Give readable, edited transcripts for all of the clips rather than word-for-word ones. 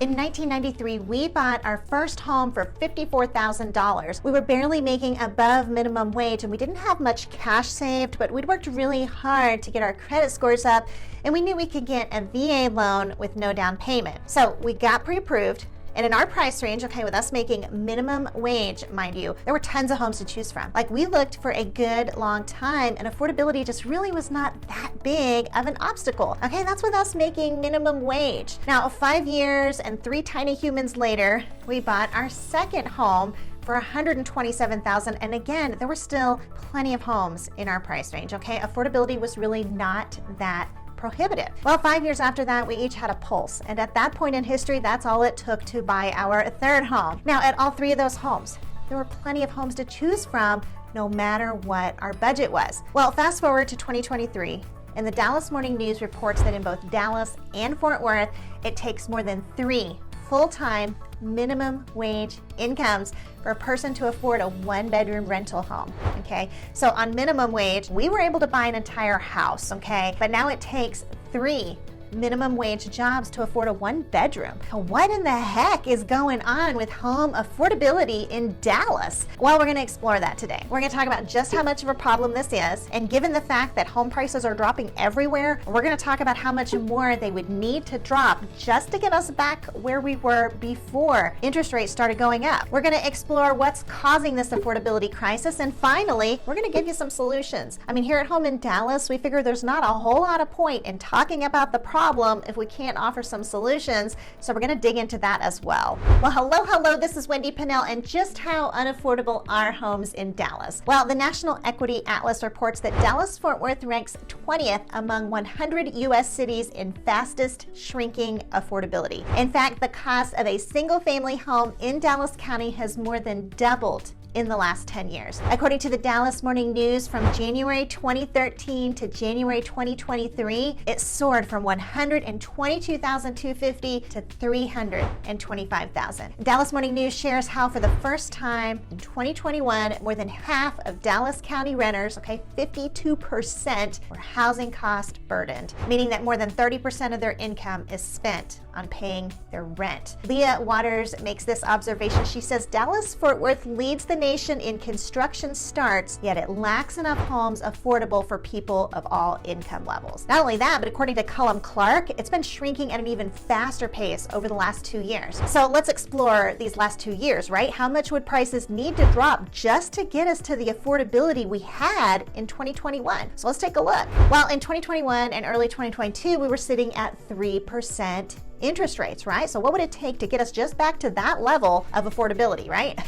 In 1993, we bought our first home for $54,000. We were barely making above minimum wage and we didn't have much cash saved, but we'd worked really hard to get our credit scores up and we knew we could get a VA loan with no down payment. So we got pre-approved. And in our price range, okay, with us making minimum wage, mind you, there were tons of homes to choose from. Like, we looked for a good long time and affordability just really was not that big of an obstacle. Okay, that's with us making minimum wage. Now, 5 years and 3 tiny humans later, we bought our second home for $127,000. And again, there were still plenty of homes in our price range, okay? Affordability was really not that prohibitive. Well, 5 years after that, we each had a pulse. And at that point in history, that's all it took to buy our third home. Now, at all 3 of those homes, there were plenty of homes to choose from, no matter what our budget was. Well, fast forward to 2023, and the Dallas Morning News reports that in both Dallas and Fort Worth, it takes more than 3 full-time minimum wage incomes for a person to afford a 1-bedroom rental home, okay? So on minimum wage, we were able to buy an entire house, okay? But now it takes 3 minimum wage jobs to afford a 1-bedroom. What in the heck is going on with home affordability in Dallas? Well, we're going to explore that today. We're going to talk about just how much of a problem this is, and given the fact that home prices are dropping everywhere, we're going to talk about how much more they would need to drop just to get us back where we were before interest rates started going up. We're going to explore what's causing this affordability crisis, and finally, we're going to give you some solutions. I mean, here at home in Dallas, we figure there's not a whole lot of point in talking about the problem if we can't offer some solutions, so we're going to dig into that as well. Well, hello, this is Wendy Pinnell, and just how unaffordable are homes in Dallas? Well, the National Equity Atlas reports that Dallas-Fort Worth ranks 20th among 100 U.S. cities in fastest shrinking affordability. In fact, the cost of a single-family home in Dallas County has more than doubled in the last 10 years. According to the Dallas Morning News, from January 2013 to January 2023, it soared from $122,250 to $325,000. Dallas Morning News shares how for the first time in 2021, more than half of Dallas County renters, okay, 52%, were housing cost burdened, meaning that more than 30% of their income is spent on paying their rent. Leah Waters makes this observation. She says, Dallas-Fort Worth leads the nation in construction starts, yet it lacks enough homes affordable for people of all income levels. Not only that, but according to Cullum Clark, it's been shrinking at an even faster pace over the last 2 years. So let's explore these last 2 years, right? How much would prices need to drop just to get us to the affordability we had in 2021? So let's take a look. Well, in 2021 and early 2022, we were sitting at 3% interest rates, right? So what would it take to get us just back to that level of affordability, right?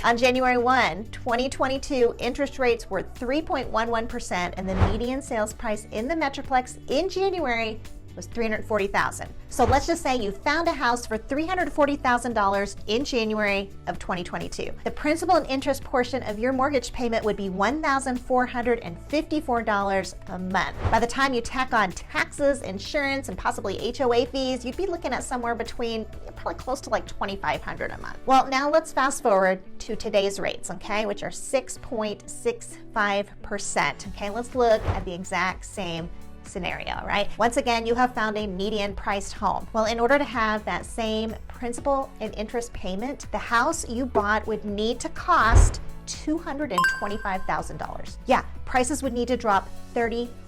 On January 1, 2022, interest rates were 3.11%, and the median sales price in the Metroplex in January was $340,000. So let's just say you found a house for $340,000 in January of 2022. The principal and interest portion of your mortgage payment would be $1,454 a month. By the time you tack on taxes, insurance, and possibly HOA fees, you'd be looking at somewhere between probably close to like $2,500 a month. Well, now let's fast forward to today's rates, okay, which are 6.65%. Okay, let's look at the exact same scenario, right? Once again, you have found a median priced home. Well, in order to have that same principal and interest payment, the house you bought would need to cost $225,000. Yeah, prices would need to drop 34%.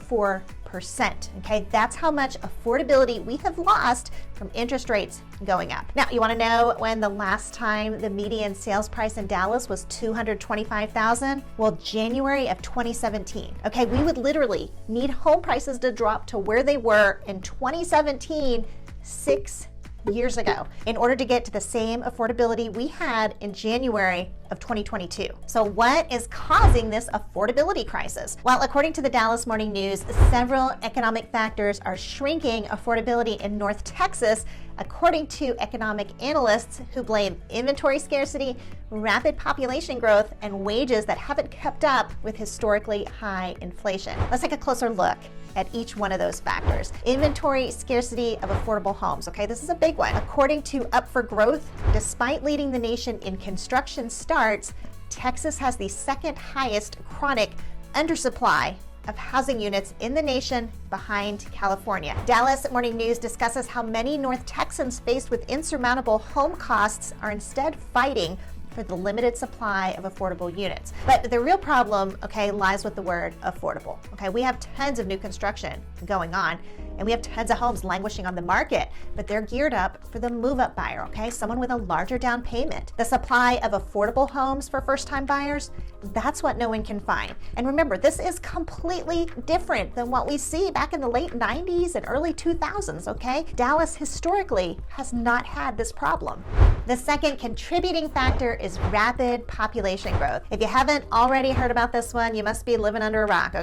Okay, that's how much affordability we have lost from interest rates going up. Now, you want to know when the last time the median sales price in Dallas was $225,000? Well, January of 2017. Okay, we would literally need home prices to drop to where they were in 2017, 6 years ago, in order to get to the same affordability we had in January of 2022. So what is causing this affordability crisis? Well, according to the Dallas Morning News, several economic factors are shrinking affordability in North Texas, according to economic analysts who blame inventory scarcity, rapid population growth, and wages that haven't kept up with historically high inflation. Let's take a closer look at each one of those factors. Inventory scarcity of affordable homes. Okay, this is a big one. According to Up for Growth, despite leading the nation in construction starts, Texas has the second highest chronic undersupply of housing units in the nation, behind California. Dallas Morning News discusses how many North Texans faced with insurmountable home costs are instead fighting for the limited supply of affordable units. But the real problem, lies with the word affordable. We have tons of new construction going on, and we have tons of homes languishing on the market, but they're geared up for the move-up buyer, someone with a larger down payment. The supply of affordable homes for first-time buyers, that's what no one can find. And remember, this is completely different than what we see back in the late 90s and early 2000s, Dallas historically has not had this problem. The second contributing factor is rapid population growth. If you haven't already heard about this one, you must be living under a rock,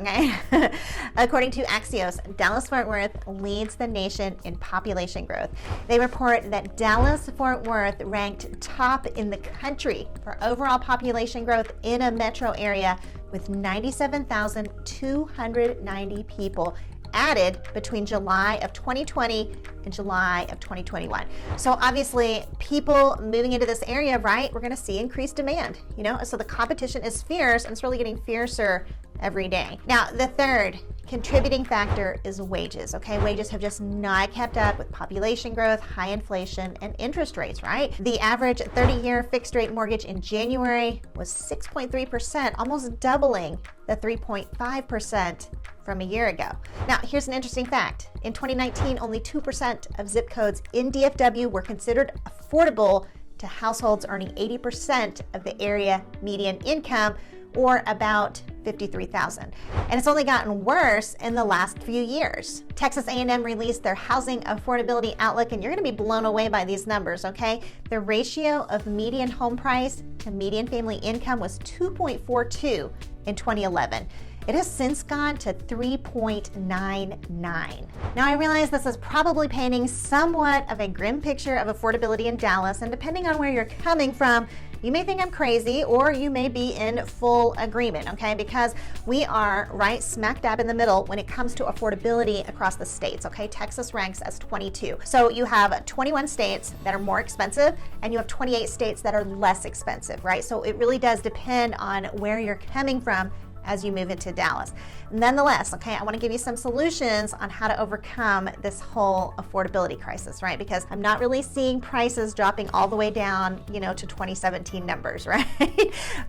According to Axios, Dallas-Fort Worth leads the nation in population growth. They report that Dallas-Fort Worth ranked top in the country for overall population growth in a metro area, with 97,290 people added between July of 2020 and July of 2021. So obviously, people moving into this area, we're going to see increased demand, so the competition is fierce, and it's really getting fiercer every day. Now, the third contributing factor is wages, Wages have just not kept up with population growth, high inflation, and interest rates, The average 30-year fixed rate mortgage in January was 6.3%, almost doubling the 3.5% from a year ago. Now, here's an interesting fact. In 2019, only 2% of zip codes in DFW were considered affordable to households earning 80% of the area median income, or about $53,000. And it's only gotten worse in the last few years. Texas A&M released their Housing Affordability Outlook, and you're going to be blown away by these numbers, The ratio of median home price to median family income was 2.42 in 2011. It has since gone to 3.99. Now, I realize this is probably painting somewhat of a grim picture of affordability in Dallas, and depending on where you're coming from, you may think I'm crazy, or you may be in full agreement, because we are right smack dab in the middle when it comes to affordability across the states, Texas ranks as 22. So you have 21 states that are more expensive, and you have 28 states that are less expensive, So it really does depend on where you're coming from as you move into Dallas. Nonetheless, I want to give you some solutions on how to overcome this whole affordability crisis, Because I'm not really seeing prices dropping all the way down, to 2017 numbers,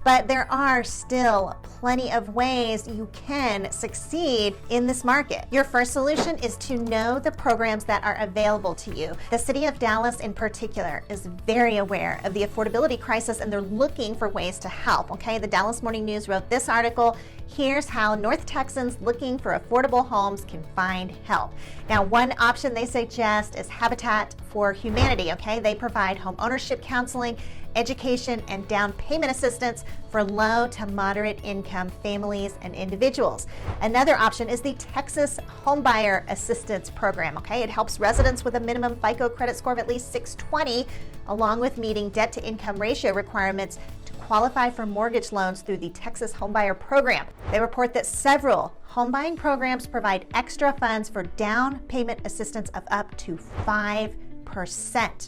But there are still plenty of ways you can succeed in this market. Your first solution is to know the programs that are available to you. The city of Dallas in particular is very aware of the affordability crisis, and they're looking for ways to help, The Dallas Morning News wrote this article. Here's how North Texans looking for affordable homes can find help. Now, one option they suggest is Habitat for Humanity, They provide home ownership counseling, education, and down payment assistance for low to moderate income families and individuals. Another option is the Texas Homebuyer Assistance Program, It helps residents with a minimum FICO credit score of at least 620, along with meeting debt to income ratio requirements, qualify for mortgage loans through the Texas Homebuyer Program. They report that several home buying programs provide extra funds for down payment assistance of up to 5%.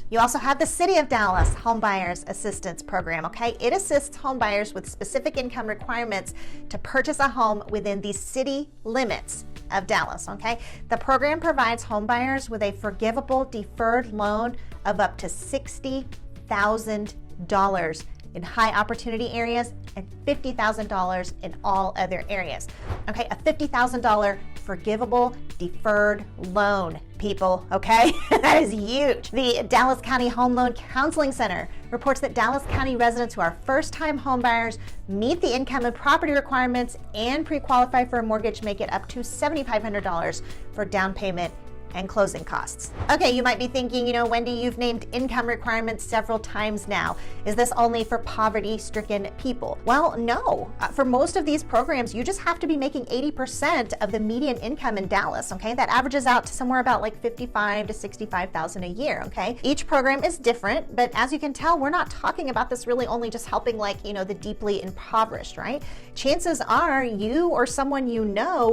You also have the City of Dallas Homebuyers Assistance Program, It assists homebuyers with specific income requirements to purchase a home within the city limits of Dallas, The program provides homebuyers with a forgivable deferred loan of up to $60,000 in high opportunity areas and $50,000 in all other areas. A $50,000 forgivable deferred loan, people, That is huge. The Dallas County Home Loan Counseling Center reports that Dallas County residents who are first-time homebuyers meet the income and property requirements and pre-qualify for a mortgage make it up to $7,500 for down payment and closing costs. You might be thinking, Wendy, you've named income requirements several times now. Is this only for poverty-stricken people? Well, no. For most of these programs, you just have to be making 80% of the median income in Dallas, That averages out to somewhere about like $55,000 to $65,000 a year, Each program is different, but as you can tell, we're not talking about this really only just helping the deeply impoverished, Chances are you or someone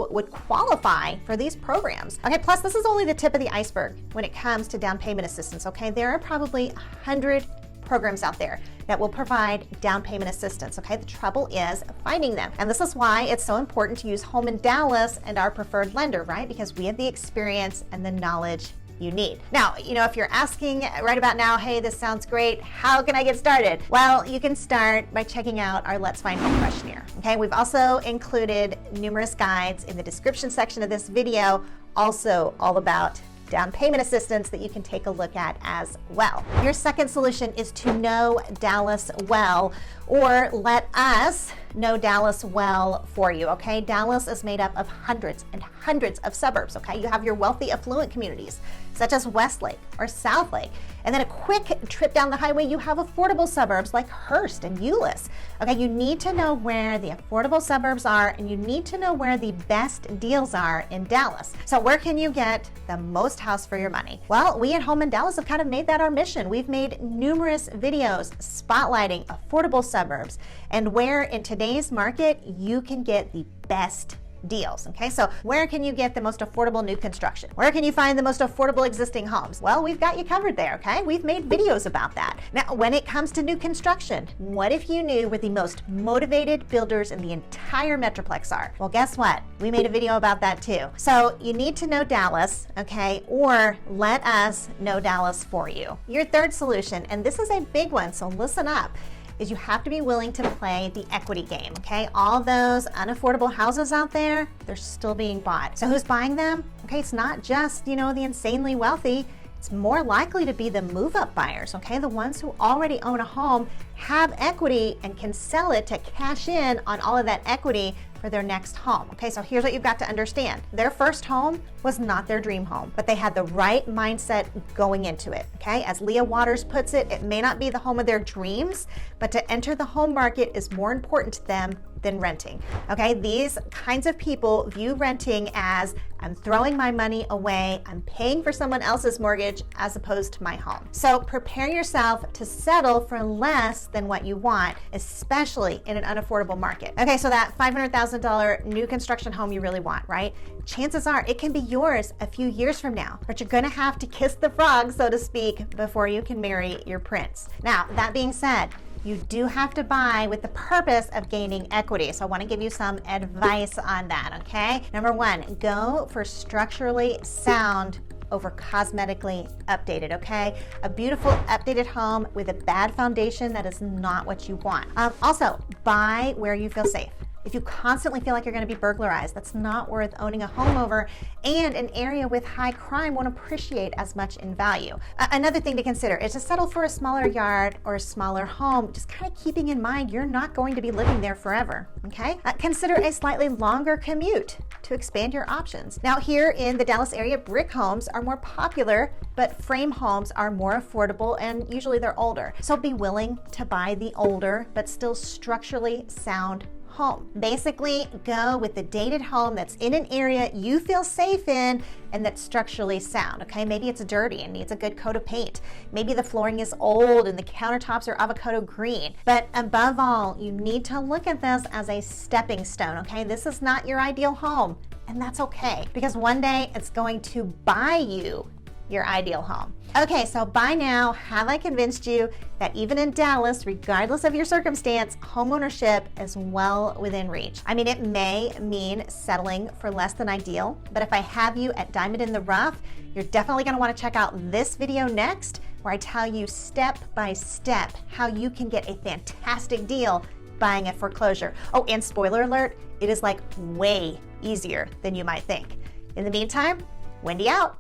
would qualify for these programs. Plus this is only the tip of the iceberg when it comes to down payment assistance, There are probably 100 programs out there that will provide down payment assistance, okay? The trouble is finding them. And this is why it's so important to use Home in Dallas and our preferred lender, right? Because we have the experience and the knowledge you need. Now, if you're asking right about now, hey, this sounds great, how can I get started? Well, you can start by checking out our Let's Find Home questionnaire. Okay, we've also included numerous guides in the description section of this video, also all about down payment assistance that you can take a look at as well. Your second solution is to know Dallas well, or let us know Dallas well for you, okay? Dallas is made up of hundreds and hundreds of suburbs, okay? You have your wealthy, affluent communities, such as Westlake or Southlake. And then a quick trip down the highway, you have affordable suburbs like Hearst and Euless. Okay, you need to know where the affordable suburbs are, and you need to know where the best deals are in Dallas. So where can you get the most house for your money? Well, we at Home in Dallas have kind of made that our mission. We've made numerous videos spotlighting affordable suburbs and where in today's market you can get the best deals. Okay, so where can you get the most affordable new construction? Where can you find the most affordable existing homes? Well, we've got you covered there, okay? We've made videos about that. Now, when it comes to new construction, what if you knew where the most motivated builders in the entire Metroplex are? Well, guess what? We made a video about that too. So you need to know Dallas, okay, or let us know Dallas for you. Your third solution, and this is a big one, so listen up, is you have to be willing to play the equity game, okay? All those unaffordable houses out there, they're still being bought. So who's buying them? Okay, it's not just, the insanely wealthy. It's more likely to be the move-up buyers, okay? The ones who already own a home, have equity, and can sell it to cash in on all of that equity for their next home. Okay, so here's what you've got to understand. Their first home was not their dream home, but they had the right mindset going into it. Okay, as Leah Waters puts it, it may not be the home of their dreams, but to enter the home market is more important to them than renting. Okay, these kinds of people view renting as, I'm throwing my money away, I'm paying for someone else's mortgage as opposed to my home. So prepare yourself to settle for less than what you want, especially in an unaffordable market. Okay, so that $500,000 new construction home you really want, right? Chances are it can be yours a few years from now, but you're gonna have to kiss the frog, so to speak, before you can marry your prince. Now, that being said, you do have to buy with the purpose of gaining equity. So I want to give you some advice on that, okay? Number one, go for structurally sound over cosmetically updated, okay? A beautiful updated home with a bad foundation, that is not what you want. Also, buy where you feel safe. If you constantly feel like you're going to be burglarized, that's not worth owning a home over, and an area with high crime won't appreciate as much in value. Another thing to consider is to settle for a smaller yard or a smaller home, just kind of keeping in mind you're not going to be living there forever, okay? Consider a slightly longer commute to expand your options. Now, here in the Dallas area, brick homes are more popular, but frame homes are more affordable, and usually they're older. So be willing to buy the older but still structurally sound home. Basically, go with the dated home that's in an area you feel safe in and that's structurally sound, okay? Maybe it's dirty and needs a good coat of paint. Maybe the flooring is old and the countertops are avocado green. But above all, you need to look at this as a stepping stone, okay? This is not your ideal home, and that's okay, because one day it's going to buy you your ideal home. Okay, so by now, have I convinced you that even in Dallas, regardless of your circumstance, homeownership is well within reach? I mean, it may mean settling for less than ideal, but if I have you at Diamond in the Rough, you're definitely gonna wanna check out this video next, where I tell you step by step how you can get a fantastic deal buying a foreclosure. Oh, and spoiler alert, it is like way easier than you might think. In the meantime, Wendy out.